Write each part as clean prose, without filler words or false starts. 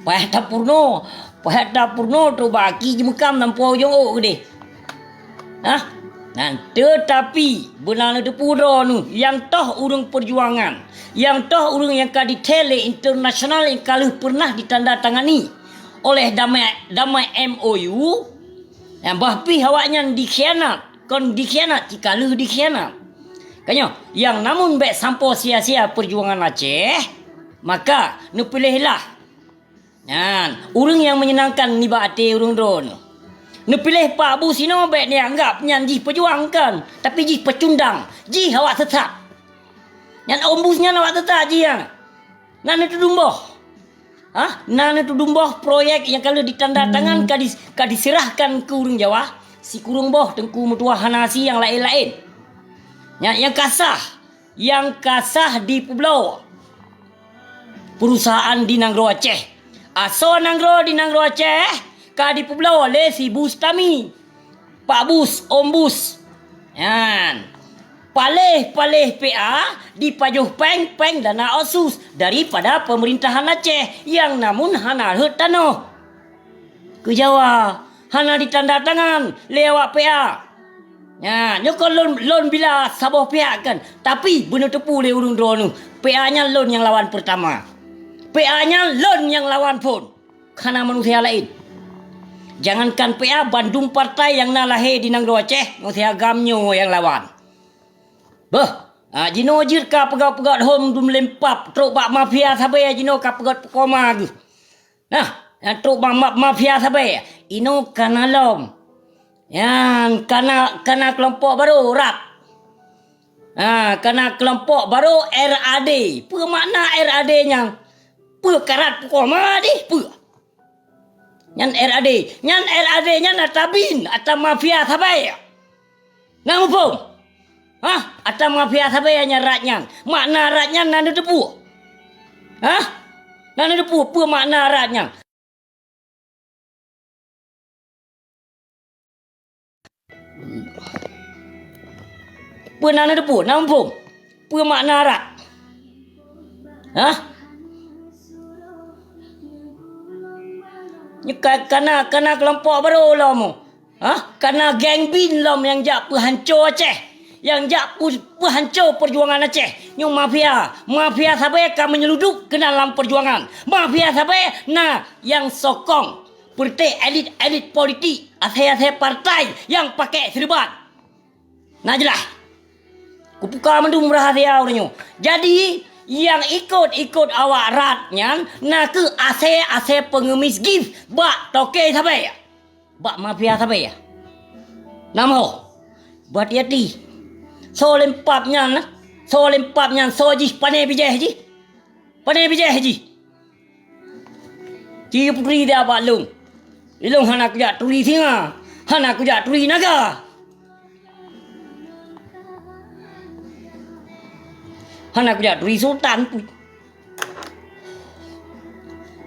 Payah dapurno tu baki je mekam nampau jong ok deh. Tetapi benar tu pura nu yang toh urang perjuangan, yang toh urang yang kadi tele internasional yang kalau pernah ditandatangani oleh damai MOU yang bahpi awaknya dikhianat, kon dikhianat kalau dikhianat. Kanyo, yang namun baik sampo sia-sia perjuangan Aceh, maka nu pilihlah. Urang yang menyenangkan ni bakte urang drone. Nu pilih Pak Abu Sino baik ni anggap nyan ji perjuangkan, tapi ji pecundang, ji awak tetap. Nyan ombusnya awak tetap ji yang. Nan itu dumboh. Nan itu dumboh proyek yang kalau ditandatangan diserahkan ke urang Jawa, si kurung boh Tengku Mutua Hanasi yang lain-lain. Yang kasah di Pulau perusahaan di Nanggro Aceh. Aso Nanggro di Nanggro Aceh, di Pulau oleh si Bustami, Pak Bus, Om Bus. Paleh PA dipajuh peng dana osus daripada pemerintahan Aceh yang namun hana tanah ke Jawa, hana ditandatangan lewat PA. Nyokon loan bila saboh pihak kan, tapi benar tepu le urung drone PA-nya loan yang lawan pertama. PA-nya loan yang lawan pun karena manusia lain. Jangankan PA, Bandung partai yang lahir di Nanggro Aceh, manusia gamnyo yang lawan. Jino jir ka pegat-pegat home dum lempap truk bak mafia sabai jino ka pegat koma gu. Truk bak mafia sabai ino kanalom. Yang kana kelompok baru RAT. Kana kelompok baru RAD. Apa makna RAD yang karat koma di pu. Nyan RAD nya natabin atau mafia sabai. Nang pun. Atau mafia sabai nya ratnya. Makna ratnya nanda depu. Nanda depu apa makna ratnya? Apa nanda depu? Nampung. Apa makna rat? Karena kelompok baru lah mu. Karena geng bin lom yang jak penghancur Aceh. Yang jak penghancur perjuangan Aceh. Yang mafia sabai akan menyeludup ke dalam perjuangan. Mafia sabai yang sokong seperti elit politik, asal partai yang pakai serban. Jelas. Kupuka mendung rahasia orangnya. Jadi yang ikut awak ratnya ke ase pengemis gift bak toke sabai. Bak mafia sabai. Namo. Buat hati. So lempapnya so ji pane bijah ji. Ji putri dia bak lung. Ilung hana kujak turi singa. Hana kujak turi naga. Hana kujak turi sultan pun.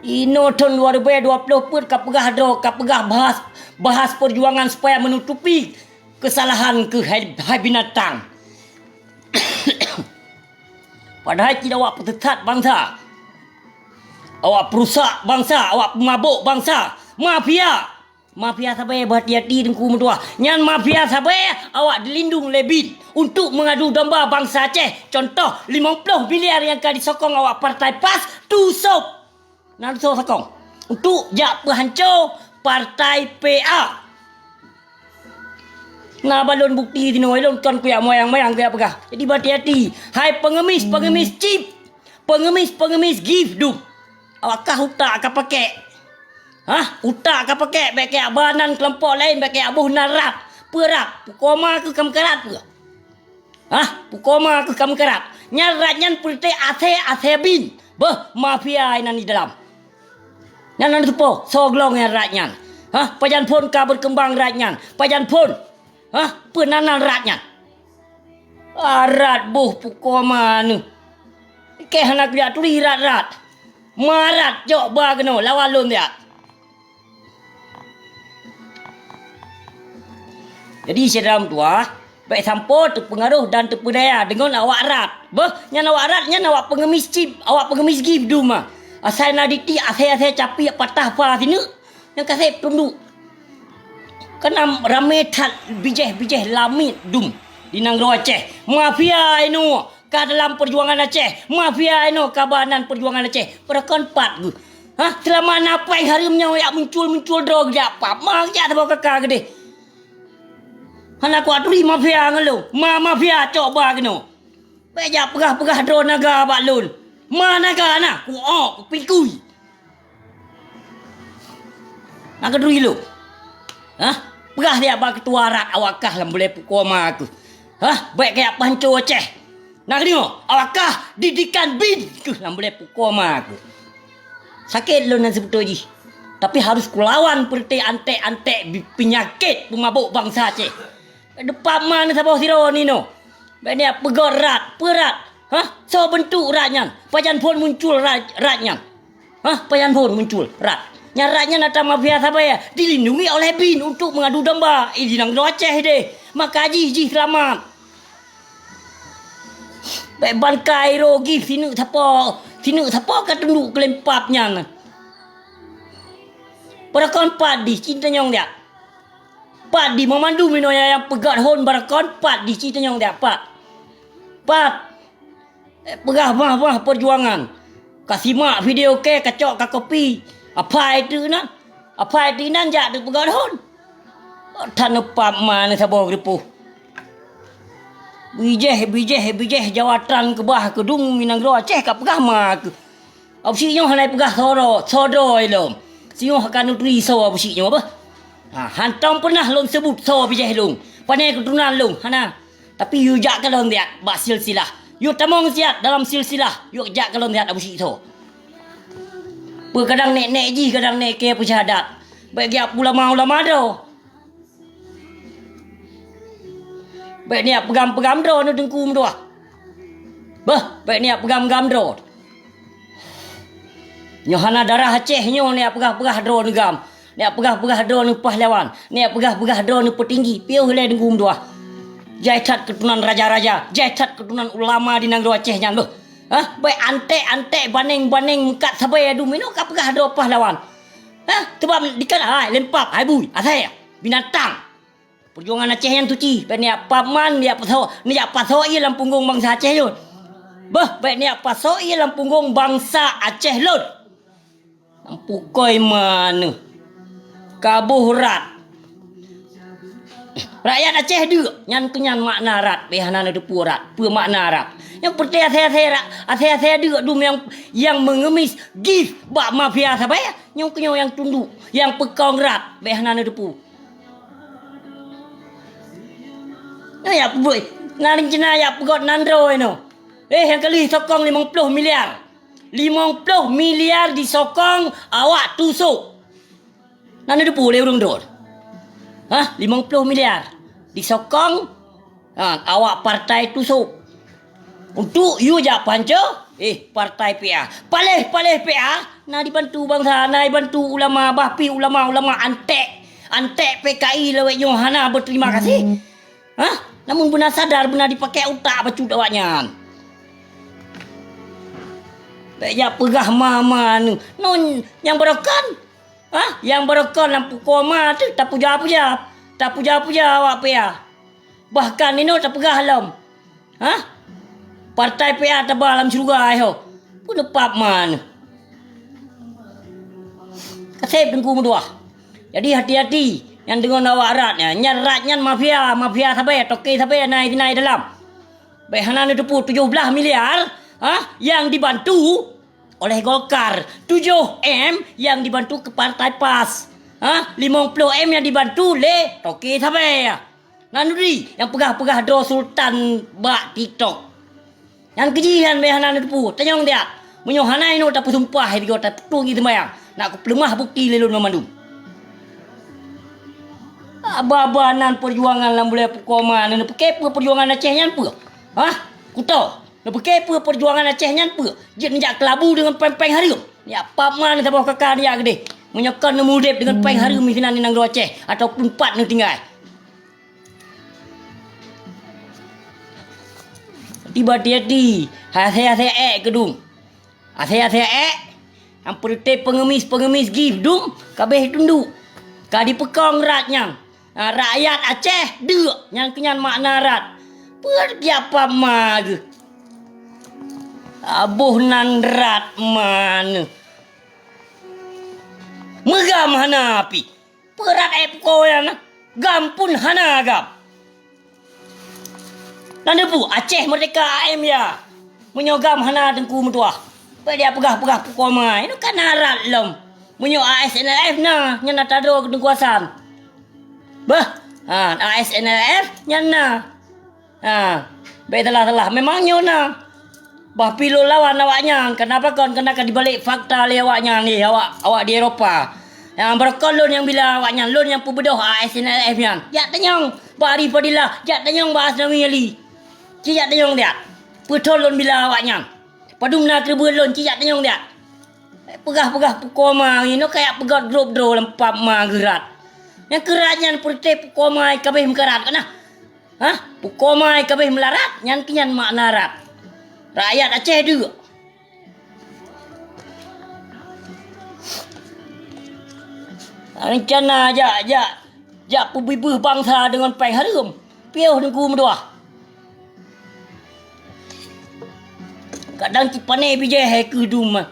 Ino tahun 2020 pun kapegah bahas perjuangan supaya menutupi kesalahan ke hai binatang. Padahal tidak awak petetat bangsa. Awak perusak bangsa, awak pemabuk bangsa. Mafia sabai berhati-hati Tengku Mutua. Nyan mafia sabai awak dilindung lebih untuk mengadu domba bangsa Aceh. Contoh 50 miliar yang akan disokong awak partai PAS tu sop. Nak sokong untuk jak penghancur partai PA. Balon bukti di noilon kan kuyak moyang-moyang kuyak pegah. Jadi berhati-hati. Hai pengemis chip. Pengemis gift du. Awakah utak akan pakai? Utak akan pakai pakai abanan kelompok lain pakai abuh narat. Perak, pukoma ke kamkarat ke? Pukoma ke kamkarat. Nyaratnya seperti ase bin. Mafia ini di dalam. Nyan tu po soglong yang ratnya. Pajan pun ka berkembang ratnya. Pajan pun penanan ratnya. Rat buh pukoma nu. Ke hanak dia tuli rat. Marat jok bagno lawan lun dia. Jadi sedang tua baik sampo terpengaruh dan terpedaya dengan awak rat. Nyan awak rat nyan awak pengemis chip, awak pengemis gift duma. Asai naditi asai capi patah pa sini. Yang kasih tunduk. Kena rame tat bijeh lamit dum di nang Aceh. Mafia ino ka dalam perjuangan Aceh. Mafia ino kabanan perjuangan Aceh. Perakon pat gu. Selama napai harimnya yak muncul drog jak apa. Mak jak tabo kakak gede. Hana ku aturi mafia ngelo. Mafia coba keno. Bejak pegah drone naga balun. Mana naga na ku pikui. Nak kedui lu. Pegah dia bagi ketua rat awakah lam boleh pukoma aku. Baik kayak panco Aceh. Nak tengok awakah didikan bin ke lam boleh pukoma aku. Sakit lu nak sebut ji. Tapi harus kulawan perti antek penyakit pemabuk bangsa Aceh. Depan mana sabah siro ni no. Baik dia pegor rat, perat. So bentuk ratnya. Pajan pun muncul ratnya. Pajan pun muncul rat. Nyaratnya nata mafia apa ya dilindungi oleh bin untuk mengadu domba. Di nang Aceh deh. Maka ji selamat. Baik bangkai rogi sini siapa kat tunduk kelempapnya. Perakon padi cinta nyong dia. Padi memandu mino yang pegat hon perakon padi cinta nyong dia pat. Pegah mah perjuangan. Kasih mak video ke kacok ka kopi. Apa itu nak? Apa itu nan jak tu pegat hon. Tan pap mana sabor ripuh. Bijeh jawatan ke bah kedung minang Aceh ka pegah mak. Absi nyo hanai pegah sodo ilom. Singo akan nutri so absi nyo apa? Hantong pernah long sebut so bijeh long. Panai keturunan long hana. Tapi yu jak kalon dia bak silsilah. Yu tamong siat dalam silsilah. Yu jak kalon dia absi so. Kadang nek ji kadang nek ke pesyahadat. Baik dia ulama do. Baik ni pegam do nu dengkum do. Baik ni pegam do. Nyohana darah Aceh nyo ni pegah do nu gam. Ni pegah do nu pahlawan. Ni pegah do nu petinggi. Piu le dengkum do. Jaitat keturunan raja-raja, jaitat keturunan ulama di nang Aceh nya lo. Baik antek baning kat sabai adu mino ka pegah do pahlawan. Sebab dikan lempap bui asai binatang. Perjuangan Aceh yang tuci. Baik ni paman dia paso dalam punggung bangsa Aceh lo. Baik ni paso dalam punggung bangsa Aceh lo. Pukoi mana? Kabuh rat. Rakyat Aceh dia nyan makna rat. Behana ada purat. Apa makna rat? Yang perti saya dia dum yang mengemis gif bak mafia sabai yang tunduk yang pekong rat behana depu. Ya boy naring cina ya pegot nandro ino. Yang kali sokong 50 miliar. 50 miliar disokong awak tusuk. Nana depu le urung dor. 50 miliar disokong awak partai tusuk. Untuk you jak panca partai PA. Palih PA nak dibantu bangsa, nak dibantu ulama, bahpi ulama antek PKI lewat Yohana berterima kasih. Namun benar sadar benar dipakai utak bacu dawaknya. Baik pegah mama nu. Non yang berokon. Yang berokon lampu koma tu tak puja-puja. Tak puja-puja awak PA. Bahkan ini tak pegah alam. Partai PA tebal dalam syurga ayo. Pun lepap man. Kasih dengku dua. Jadi hati-hati yang dengan awak ratnya. Nyaratnya mafia sampai toke sampai naik dalam. Baik hanan itu 17 miliar yang dibantu oleh Golkar. 7M yang dibantu ke Partai PAS. 50M yang dibantu le toke sampai. Nanuri yang pegah do Sultan bak TikTok. Yang kejian behanan depu, tanyong dia. Munyo hanai no tak sumpah di kota tungi sembayang. Nak ku pelemah bukti lelun memandu. Ababanan perjuangan lam boleh pukoma nan pakai perjuangan Aceh nyan apa? Ku tahu. Nak pakai perjuangan Aceh nyan apa? Jek njak kelabu dengan peng hari. Ya apa man sabah kakak dia gede. Menyekan mudep dengan peng hari misinan nang Aceh ataupun pat nu tinggal. Tiba-tiba hati-hati gedung. Hati-hati Amperite pengemis-pengemis give dum kabeh tunduk. Kadi pekong rat nyang. Rakyat Aceh dek yang kenyan makna rat. Pergi apa mag? Abuh nan rat mana? Megam hana api. Perat epko yang gampun hana gam. Nanda pu Aceh Merdeka AM ya. Menyogam hana tengku mentua. Dia pegah-pegah pukomai. Itu kan narat lem. Menyo ASNLF na nyana tado kedengkuasan. Bah, ASNLF nyana. Telah memangnya na. Bah pilo lawan awaknya. Kenapa kon kena dibalik fakta li awaknya ni awak di Eropah. Yang berkolon yang bila awaknya lon yang pubedoh ASNLF yang. Ya tanyong bari padilah. Ya tanyong bahas nami ali. Ciyak tanyong dia. Petolon bila awaknya. Padum nak kerbelon ciyak tanyong dia. Pegah-pegah pukoma ini kayak pegat drop-drop lempap ma gerat. Yang keratnya perite pukoma kabeh mekarat kana. Pukoma kabeh melarat nyan kinyan makna rat. Rakyat Aceh juga. Rencana jak pubibuh bangsa dengan peng harum. Piuh dengku medua. Kadang cipane bijeh ke duma.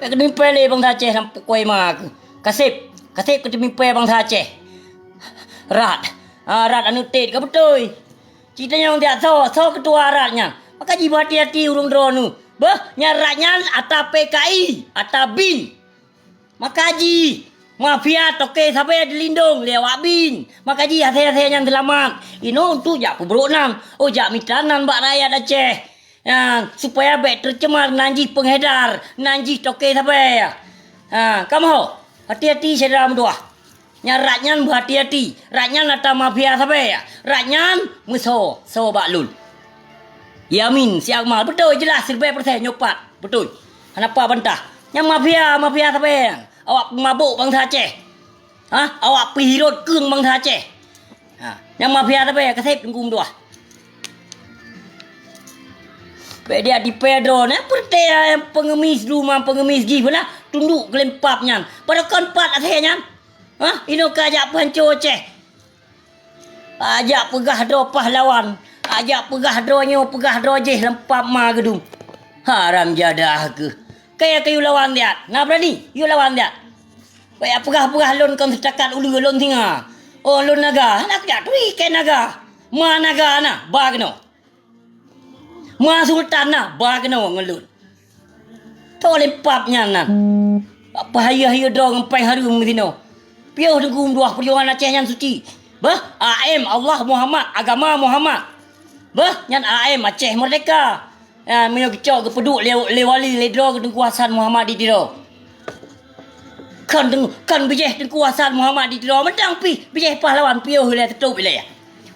Kedemi pele bangsa Aceh nampak koi mak. Kasip kedemi pele bangsa Aceh. Rat anu tet ka betul. Cita yang dia so ketua ratnya. Maka jiwa hati-hati urung dronu. Bah nyaratnya ata PKI, ata BIN. Maka ji mafia toke sampai dilindung lewat BIN. Maka ji hati-hati yang selamat. Ino untuk jak pemberonang. Jak mitanan bak rakyat Aceh. Supaya baik tercemar nanji pengedar, nanji toke sampai. Kamu hati-hati sedang doa. Nyaratnya berhati-hati. Ratnya nata mafia sampai. Ratnya musuh bak lul. Yamin si Akmal betul jelas 100% nyopat. Betul. Kenapa bantah? Yang mafia sampai. Awak mabuk bangsa Aceh. Awak pihirut keung bangsa Aceh. Yang mafia sampai kasih tengkum doa. Dia di Pedro ni pertaya pengemis rumah pengemis gi pula tunduk kelempapnya. Pada konpat akhirnya. Ino kajak panco Aceh. Ajak pegah do pahlawan. Ajak pegah donyo pegah dojeh lempap ma gedung. Haram jadah ke. Kayak kayu lawan dia. Nak berani? You lawan dia. Kayak pegah-pegah lon kan setakat ulu lon tinga. Oh lon naga. Nak jak tui ke naga. Ma naga na bagno. Ma sultan na bagno ngelun. To lempapnya na. Apa hayu-hayu do ngempai harum dino. Piuh dengkum dua perjuangan Aceh yang suci. Bah, AM Allah Muhammad, agama Muhammad. Bah, yang AM Aceh Merdeka. Minyak kecok ke peduk lewali ledro ke kuasaan Muhammad di diro. Kan bijeh kuasaan Muhammad di diro. Mentang bijeh pahlawan piuh le tetup le ya.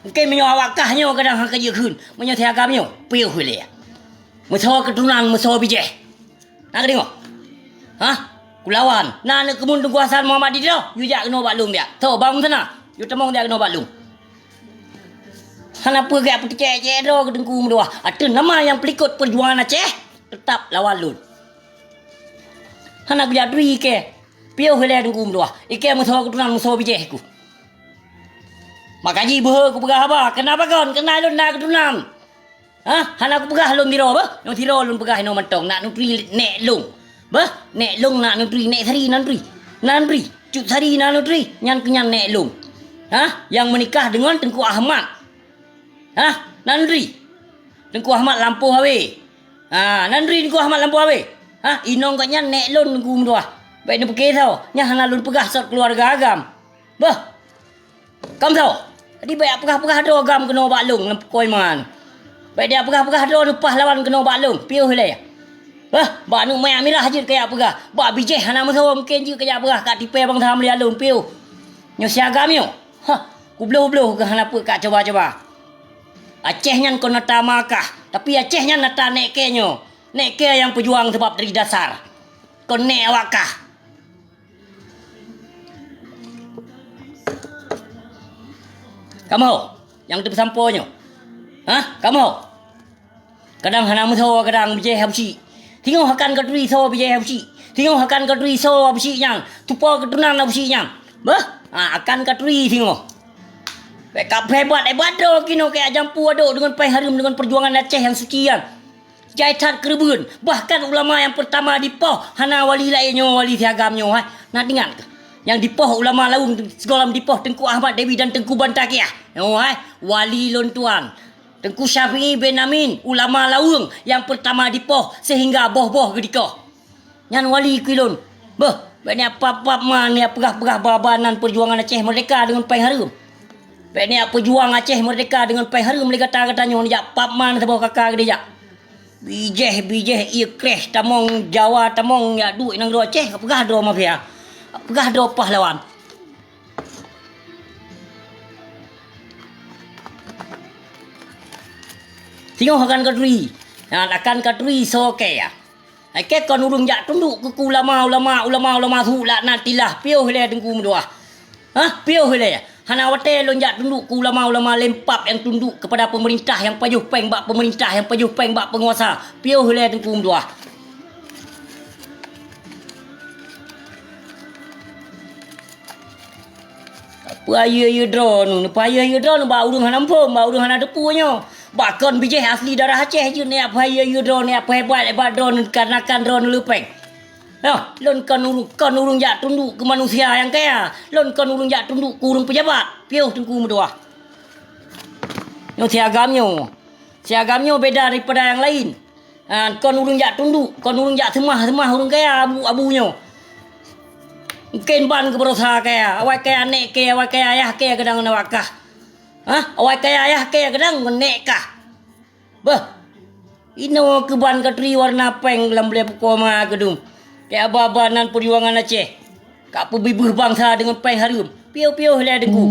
Mungkin minyak awakahnya kadang hang kerja kun. Minyak tiagamnya piuh le ya. Musuh keturunan musuh bijeh. Nak tengok? Kulawan. Nak kemun kuasaan Muhammad di diro. You jak kena baklung dia. Tahu bang sana. You temong dia kena baklung. Kenapa gak percaya do ke dengku dua? Ada nama yang pelikut perjuangan Aceh tetap lawan lun. Hanak jadui ke piuh le dengku dua. Ike musuh keturunan musuh bijeh ku. Makaji beuh ku pegah apa? Kenapa kon? Kena lun nak keturunan. Hanak ku pegah lun tiro bah? No tiro lun pegah no mentong nak nutri nek lung. Bah, nek lung nak nutri nek sari nantri. Nantri, cut sari nantri nyan kenyan nek lung. Yang menikah dengan Tengku Ahmad. Nandri. Tengku Ahmad lampu hawe. Nandri Tengku Ahmad lampu hawe. Inong katnya nek lon tengku mdua. Baik ni pekeh tau. Nya hana lun pegah sot keluarga agam. Bah. Kam tau. Tadi baik pegah-pegah do agam kena baklung lampu koi man. Baik dia pegah-pegah do pahlawan kena baklung. Piuh le. Bah, ba nu mai amirah je kayak pegah. Ba bijeh hana musuh mungkin je kayak pegah kat tipe bang tham dia lun piuh. Nyo siagam yo. Kubloh-bloh ke hana pe kat coba-coba. Acehnya kau nata makah. Tapi Acehnya nata nekenya. Neke yang pejuang sebab dari dasar. Kau nek wakah. Kamu yang tersamponya. Kamu kadang hana musuh kadang bijeh habsi. Tengok akan katuri so bijaya besi. Tengok akan katuri so besi yang. Tupa ketunan besi yang. Akan katuri tengok. Backup hebat dah kino kayak jampu aduk dengan Pai Harum dengan perjuangan Aceh yang suci yang. Jaitan Kerebun. Bahkan ulama yang pertama di Poh. Hana wali lainnya, wali siagamnya. Nak dengar ke? Yang di Poh ulama laung sekolah di Poh Tengku Ahmad Dewi dan Tengku Bantakiah. Wali lontuan. Tengku Syafi'i bin Amin ulama laung yang pertama di Poh sehingga boh-boh ketika. Yang wali kilon. Banyak apa-apa man ya pegah-pegah babanan perjuangan Aceh Merdeka dengan Pai Harum. Banyak pejuang Aceh Merdeka dengan Pai Harum mereka kata-katanya jak pap man sebab kakak dia jak. Bijeh ia crash tamong Jawa tamong ya duit nang do Aceh pegah do mafia. Pegah do pahlawan. Tengok akan katuri. Akan katuri so kaya. Ke kon urung jak tunduk ke ulama tu laknatilah piuh le tengku mdoah. Piuh le. Hana wate lonjak tunduk ke ulama lempap yang tunduk kepada pemerintah yang payuh peng bak pemerintah yang payuh peng bak penguasa. Piuh le tengku mdoah. Paya drone, ba urung hanampom, ba urung hana depunya. Bahkan bijih asli darah Aceh je ni apa ya drone ni apa hebat drone karena kan drone lepeng. Lon kan urung jak tunduk ke manusia yang kaya. Lon kan urung jak tunduk ke urung pejabat. Piuh tengku mdoah. Yo siagamnya beda daripada yang lain. Kon urung jak tunduk, kon urung jak semah urung kaya abu-abunya. Mungkin ban ke berusaha kaya. Awak kaya nek kaya, awak kaya ayah kaya kadang nawakah. Awak kaya ayah kaya kadang nek kah. Ino keban katri warna peng dalam belah pukoma gedung. Kayak babanan perjuangan Aceh. Kak pebibih bangsa dengan Pai Harum. Piuh-piuh le deku.